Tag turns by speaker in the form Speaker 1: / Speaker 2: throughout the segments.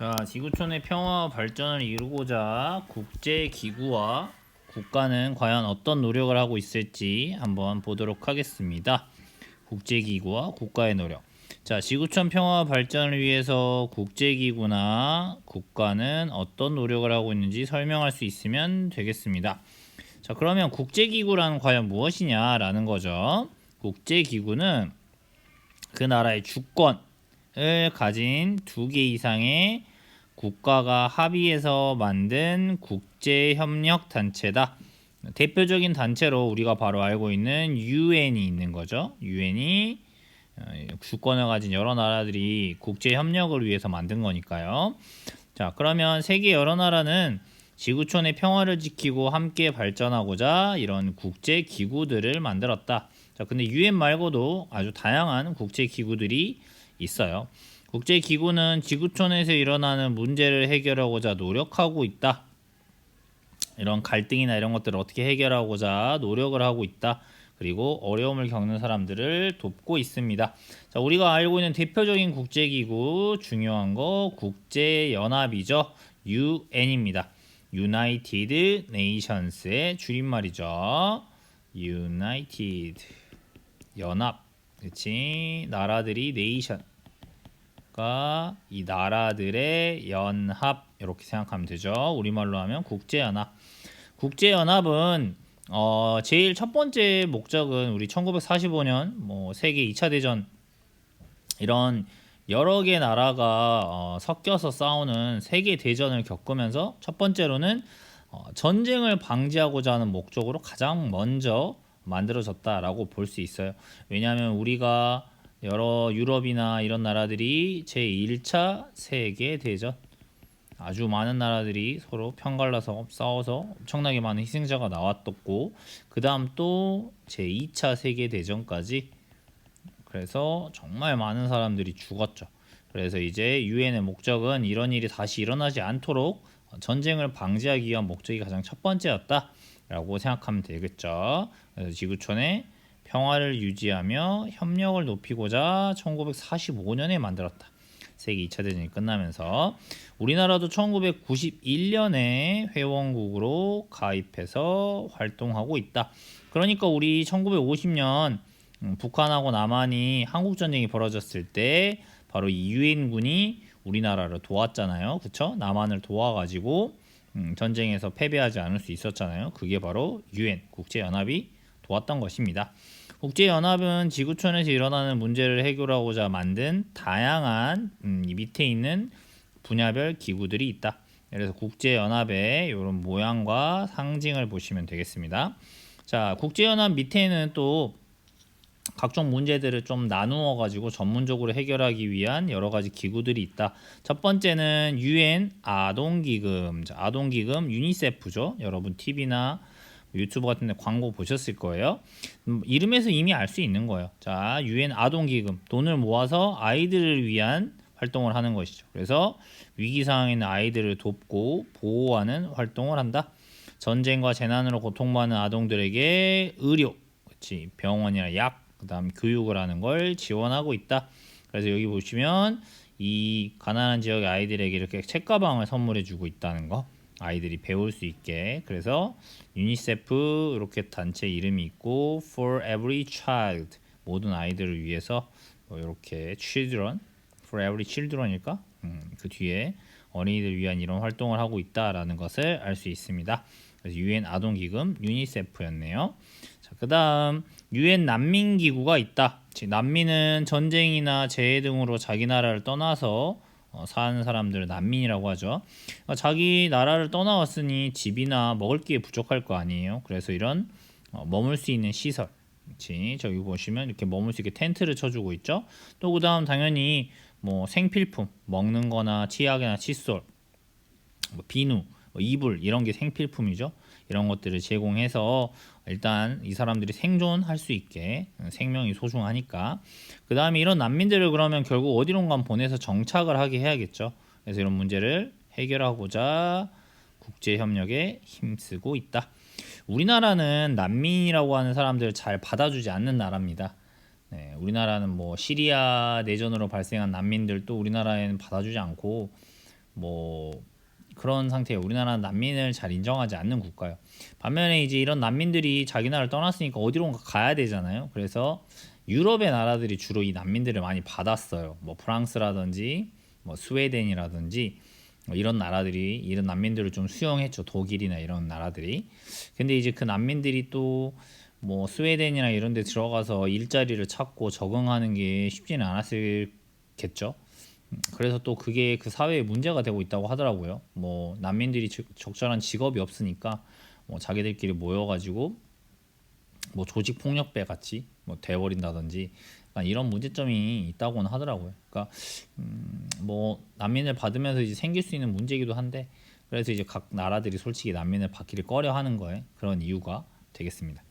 Speaker 1: 자, 지구촌의 평화와 발전을 이루고자 국제기구와 국가는 과연 어떤 노력을 하고 있을지 한번 보도록 하겠습니다. 국제기구와 국가의 노력. 자, 지구촌 평화와 발전을 위해서 국제기구나 국가는 어떤 노력을 하고 있는지 설명할 수 있으면 되겠습니다. 자, 그러면 국제기구란 과연 무엇이냐라는 거죠. 국제기구는 그 나라의 주권을 가진 2개 이상의 국가가 합의해서 만든 국제협력 단체다. 대표적인 단체로 우리가 바로 알고 있는 UN이 있는 거죠. UN이 주권을 가진 여러 나라들이 국제협력을 위해서 만든 거니까요. 자, 그러면 세계 여러 나라는 지구촌의 평화를 지키고 함께 발전하고자 이런 국제기구들을 만들었다. 자, 근데 UN 말고도 아주 다양한 국제기구들이 있어요. 국제기구는 지구촌에서 일어나는 문제를 해결하고자 노력하고 있다. 이런 갈등이나 이런 것들을 어떻게 해결하고자 노력을 하고 있다. 그리고 어려움을 겪는 사람들을 돕고 있습니다. 자, 우리가 알고 있는 대표적인 국제기구 중요한 거 국제연합이죠. UN입니다. United Nations의 줄임말이죠. United 연합, 그렇지? 나라들이 네이션 이 나라들의 연합 이렇게 생각하면 되죠. 우리말로 하면 국제연합. 국제연합은 제일 첫 번째 목적은 우리 1945년 세계 2차 대전 이런 여러 개 나라가 섞여서 싸우는 세계 대전을 겪으면서 첫 번째로는 전쟁을 방지하고자 하는 목적으로 가장 먼저 만들어졌다라고 볼 수 있어요. 왜냐하면 우리가 여러 유럽이나 이런 나라들이 제1차 세계대전 아주 많은 나라들이 서로 편갈라서 싸워서 엄청나게 많은 희생자가 나왔었고 그 다음 또 제2차 세계대전까지 그래서 정말 많은 사람들이 죽었죠. 그래서 이제 유엔의 목적은 이런 일이 다시 일어나지 않도록 전쟁을 방지하기 위한 목적이 가장 첫 번째였다 라고 생각하면 되겠죠. 그래서 지구촌의 평화를 유지하며 협력을 높이고자 1945년에 만들었다. 세계 2차 대전이 끝나면서 우리나라도 1991년에 회원국으로 가입해서 활동하고 있다. 그러니까 우리 1950년 북한하고 남한이 한국전쟁이 벌어졌을 때 바로 이 유엔군이 우리나라를 도왔잖아요. 그쵸? 남한을 도와가지고 전쟁에서 패배하지 않을 수 있었잖아요. 그게 바로 UN, 국제연합이 도왔던 것입니다. 국제연합은 지구촌에서 일어나는 문제를 해결하고자 만든 다양한 이 밑에 있는 분야별 기구들이 있다. 그래서 국제연합의 이런 모양과 상징을 보시면 되겠습니다. 자, 국제연합 밑에는 또 각종 문제들을 좀 나누어 가지고 전문적으로 해결하기 위한 여러 가지 기구들이 있다. 첫 번째는 UN 아동기금. 자, 아동기금 유니세프죠. 여러분 TV나 유튜브 같은 데 광고 보셨을 거예요. 이름에서 이미 알 수 있는 거예요. 자, UN 아동기금. 돈을 모아서 아이들을 위한 활동을 하는 것이죠. 그래서 위기 상황에 있는 아이들을 돕고 보호하는 활동을 한다. 전쟁과 재난으로 고통받는 아동들에게 의료, 그렇지, 병원이나 약, 그다음 교육을 하는 걸 지원하고 있다. 그래서 여기 보시면 이 가난한 지역의 아이들에게 이렇게 책가방을 선물해 주고 있다는 거. 아이들이 배울 수 있게. 그래서 유니세프 이렇게 단체 이름이 있고 For Every Child 모든 아이들을 위해서 이렇게 Children For Every Children일까? 그 뒤에 어린이들 위한 이런 활동을 하고 있다라는 것을 알 수 있습니다. 그래서 UN 아동기금 유니세프였네요. 자, 그다음 UN 난민기구가 있다. 난민은 전쟁이나 재해 등으로 자기 나라를 떠나서 사는 사람들을 난민이라고 하죠. 그러니까 자기 나라를 떠나왔으니 집이나 먹을 게 부족할 거 아니에요. 그래서 이런 머물 수 있는 시설, 그치? 저기 보시면 이렇게 머물 수 있게 텐트를 쳐주고 있죠. 또 그다음 당연히 생필품, 먹는 거나 치약이나 칫솔, 비누, 이불 이런 게 생필품이죠. 이런 것들을 제공해서 일단 이 사람들이 생존할 수 있게, 생명이 소중하니까. 그 다음에 이런 난민들을 그러면 결국 어디론가 보내서 정착을 하게 해야겠죠. 그래서 이런 문제를 해결하고자 국제협력에 힘쓰고 있다. 우리나라는 난민이라고 하는 사람들을 잘 받아주지 않는 나라입니다. 네, 우리나라는 시리아 내전으로 발생한 난민들도 우리나라에는 받아주지 않고 뭐 그런 상태에 우리나라는 난민을 잘 인정하지 않는 국가예요. 반면에 이제 이런 난민들이 자기 나라를 떠났으니까 어디론가 가야 되잖아요. 그래서 유럽의 나라들이 주로 이 난민들을 많이 받았어요. 뭐 프랑스라든지 뭐 스웨덴이라든지 뭐 이런 나라들이 이런 난민들을 좀 수용했죠. 독일이나 이런 나라들이. 근데 이제 그 난민들이 또 뭐 스웨덴이나 이런 데 들어가서 일자리를 찾고 적응하는 게 쉽지는 않았을겠죠. 그래서 또 그게 그 사회에 문제가 되고 있다고 하더라고요. 뭐 난민들이 적절한 직업이 없으니까 뭐 자기들끼리 모여가지고 뭐 조직 폭력배 같이 뭐 돼버린다든지 이런 문제점이 있다고는 하더라고요. 그러니까 뭐 난민을 받으면서 이제 생길 수 있는 문제이기도 한데 그래서 이제 각 나라들이 솔직히 난민을 받기를 꺼려하는 거에 그런 이유가 되겠습니다.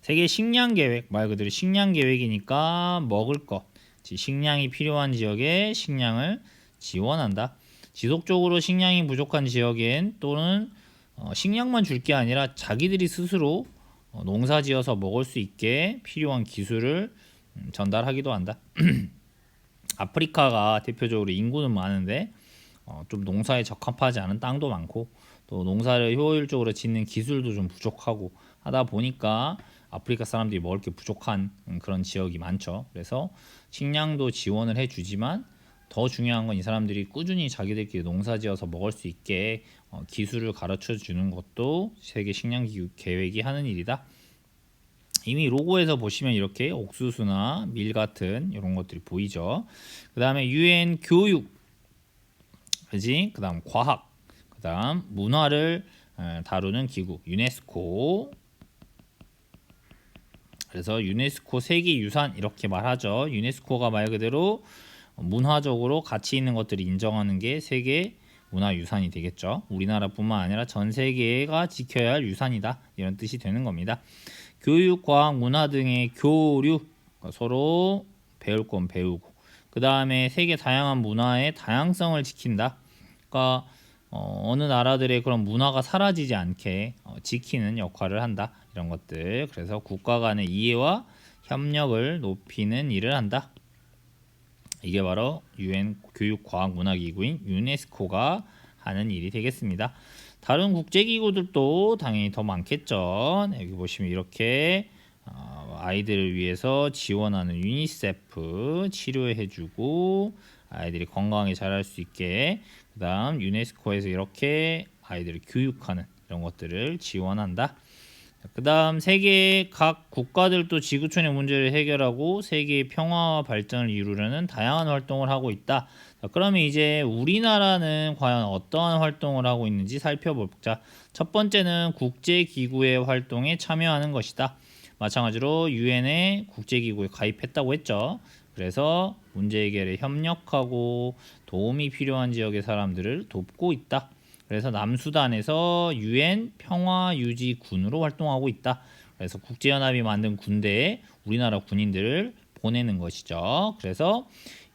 Speaker 1: 세계 식량 계획 말 그대로 식량 계획이니까 먹을 것 식량이 필요한 지역에 식량을 지원한다. 지속적으로 식량이 부족한 지역엔 또는 식량만 줄 게 아니라 자기들이 스스로 농사지어서 먹을 수 있게 필요한 기술을 전달하기도 한다. 아프리카가 대표적으로 인구는 많은데 좀 농사에 적합하지 않은 땅도 많고 또 농사를 효율적으로 짓는 기술도 좀 부족하고 하다 보니까 아프리카 사람들이 먹을 게 부족한 그런 지역이 많죠. 그래서 식량도 지원을 해주지만 더 중요한 건 이 사람들이 꾸준히 자기들끼리 농사지어서 먹을 수 있게 기술을 가르쳐 주는 것도 세계 식량 계획이 하는 일이다. 이미 로고에서 보시면 이렇게 옥수수나 밀 같은 이런 것들이 보이죠. 그 다음에 UN 교육, 그지? 그 다음 과학, 그 다음 문화를 다루는 기구 유네스코. 그래서 유네스코 세계유산 이렇게 말하죠. 유네스코가 말 그대로 문화적으로 가치 있는 것들을 인정하는 게 세계 문화유산이 되겠죠. 우리나라뿐만 아니라 전 세계가 지켜야 할 유산이다 이런 뜻이 되는 겁니다. 교육, 과학, 문화 등의 교류, 그러니까 서로 배울 건 배우고 그 다음에 세계 다양한 문화의 다양성을 지킨다. 그러니까 어느 나라들의 그런 문화가 사라지지 않게 지키는 역할을 한다. 이런 것들. 그래서 국가 간의 이해와 협력을 높이는 일을 한다. 이게 바로 UN 교육과학문화기구인 유네스코가 하는 일이 되겠습니다. 다른 국제기구들도 당연히 더 많겠죠. 여기 보시면 이렇게 아이들을 위해서 지원하는 유니세프 치료해주고 아이들이 건강하게 자랄 수 있게 그 다음 유네스코에서 이렇게 아이들을 교육하는 이런 것들을 지원한다. 그 다음 세계 각 국가들도 지구촌의 문제를 해결하고 세계의 평화와 발전을 이루려는 다양한 활동을 하고 있다. 자, 그러면 이제 우리나라는 과연 어떠한 활동을 하고 있는지 살펴보자. 첫 번째는 국제기구의 활동에 참여하는 것이다. 마찬가지로 유엔의 국제기구에 가입했다고 했죠. 그래서 문제 해결에 협력하고 도움이 필요한 지역의 사람들을 돕고 있다. 그래서 남수단에서 유엔 평화유지군으로 활동하고 있다. 그래서 국제연합이 만든 군대에 우리나라 군인들을 보내는 것이죠. 그래서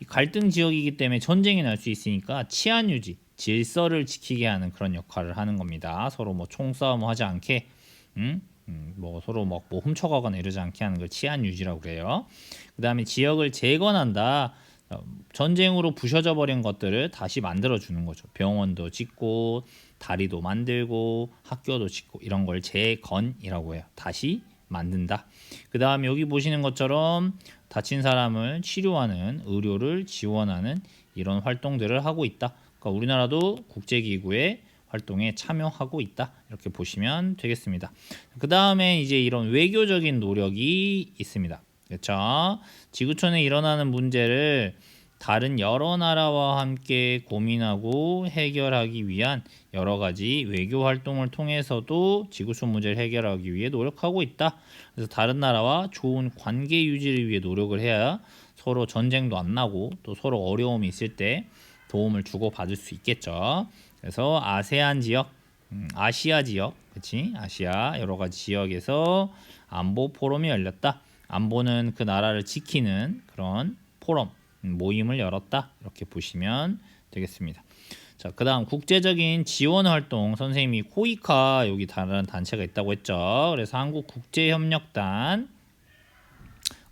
Speaker 1: 갈등 지역이기 때문에 전쟁이 날 수 있으니까 치안 유지, 질서를 지키게 하는 그런 역할을 하는 겁니다. 서로 뭐 총싸움 하지 않게, 뭐 서로 뭐 훔쳐가거나 이러지 않게 하는 걸 치안 유지라고 그래요. 그 다음에 지역을 재건한다. 전쟁으로 부셔져 버린 것들을 다시 만들어 주는 거죠. 병원도 짓고 다리도 만들고 학교도 짓고 이런 걸 재건이라고 해요. 다시 만든다. 그 다음에 여기 보시는 것처럼 다친 사람을 치료하는 의료를 지원하는 이런 활동들을 하고 있다. 그러니까 우리나라도 국제기구의 활동에 참여하고 있다. 이렇게 보시면 되겠습니다. 그 다음에 이제 이런 외교적인 노력이 있습니다. 그렇죠? 지구촌에 일어나는 문제를 다른 여러 나라와 함께 고민하고 해결하기 위한 여러 가지 외교 활동을 통해서도 지구촌 문제를 해결하기 위해 노력하고 있다. 그래서 다른 나라와 좋은 관계 유지를 위해 노력을 해야 서로 전쟁도 안 나고 또 서로 어려움이 있을 때 도움을 주고 받을 수 있겠죠. 그래서 아세안 지역, 아시아 지역, 그렇지? 아시아 여러 가지 지역에서 안보 포럼이 열렸다. 안보는 그 나라를 지키는 그런 포럼, 모임을 열었다. 이렇게 보시면 되겠습니다. 자, 그다음 국제적인 지원 활동 선생님이 코이카 여기 다른 단체가 있다고 했죠. 그래서 한국국제협력단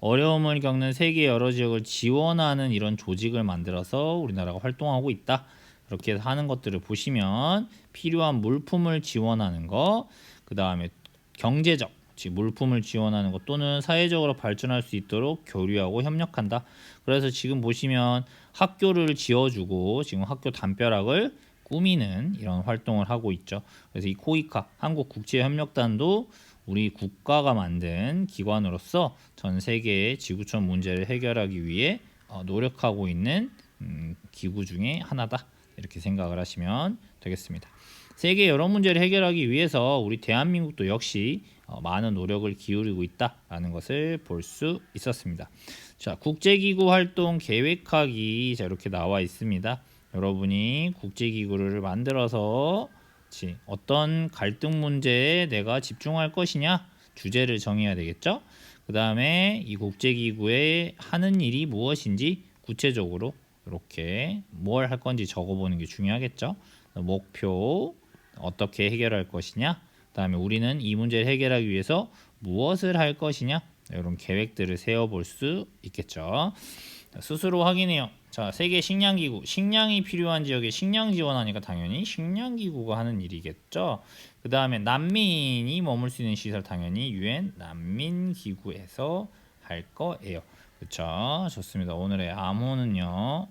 Speaker 1: 어려움을 겪는 세계 여러 지역을 지원하는 이런 조직을 만들어서 우리나라가 활동하고 있다. 그렇게 해서 하는 것들을 보시면 필요한 물품을 지원하는 거, 그 다음에 경제적 물품을 지원하는 것 또는 사회적으로 발전할 수 있도록 교류하고 협력한다. 그래서 지금 보시면 학교를 지어주고 지금 학교 담벼락을 꾸미는 이런 활동을 하고 있죠. 그래서 이 코이카 한국국제협력단도 우리 국가가 만든 기관으로서 전 세계의 지구촌 문제를 해결하기 위해 노력하고 있는 기구 중에 하나다. 이렇게 생각을 하시면 되겠습니다. 세계 여러 문제를 해결하기 위해서 우리 대한민국도 역시 많은 노력을 기울이고 있다라는 것을 볼 수 있었습니다. 자, 국제기구 활동 계획하기 자, 이렇게 나와 있습니다. 여러분이 국제기구를 만들어서 어떤 갈등 문제에 내가 집중할 것이냐 주제를 정해야 되겠죠. 그 다음에 이 국제기구에 하는 일이 무엇인지 구체적으로 이렇게 뭘 할 건지 적어보는 게 중요하겠죠. 목표 어떻게 해결할 것이냐, 그 다음에 우리는 이 문제를 해결하기 위해서 무엇을 할 것이냐, 이런 계획들을 세워볼 수 있겠죠. 스스로 확인해요. 자, 세계 식량기구, 식량이 필요한 지역에 식량 지원하니까 당연히 식량기구가 하는 일이겠죠. 그 다음에 난민이 머물 수 있는 시설 당연히 UN 난민기구에서 할 거예요. 그렇죠. 좋습니다. 오늘의 암호는요.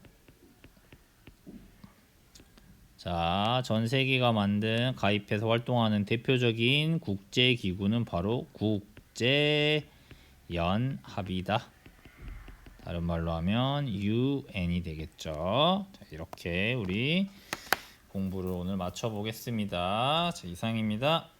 Speaker 1: 자, 전 세계가 만든 가입해서 활동하는 대표적인 국제 기구는 바로 국제연합이다. 다른 말로 하면 UN이 되겠죠. 자, 이렇게 우리 공부를 오늘 마쳐 보겠습니다. 자, 이상입니다.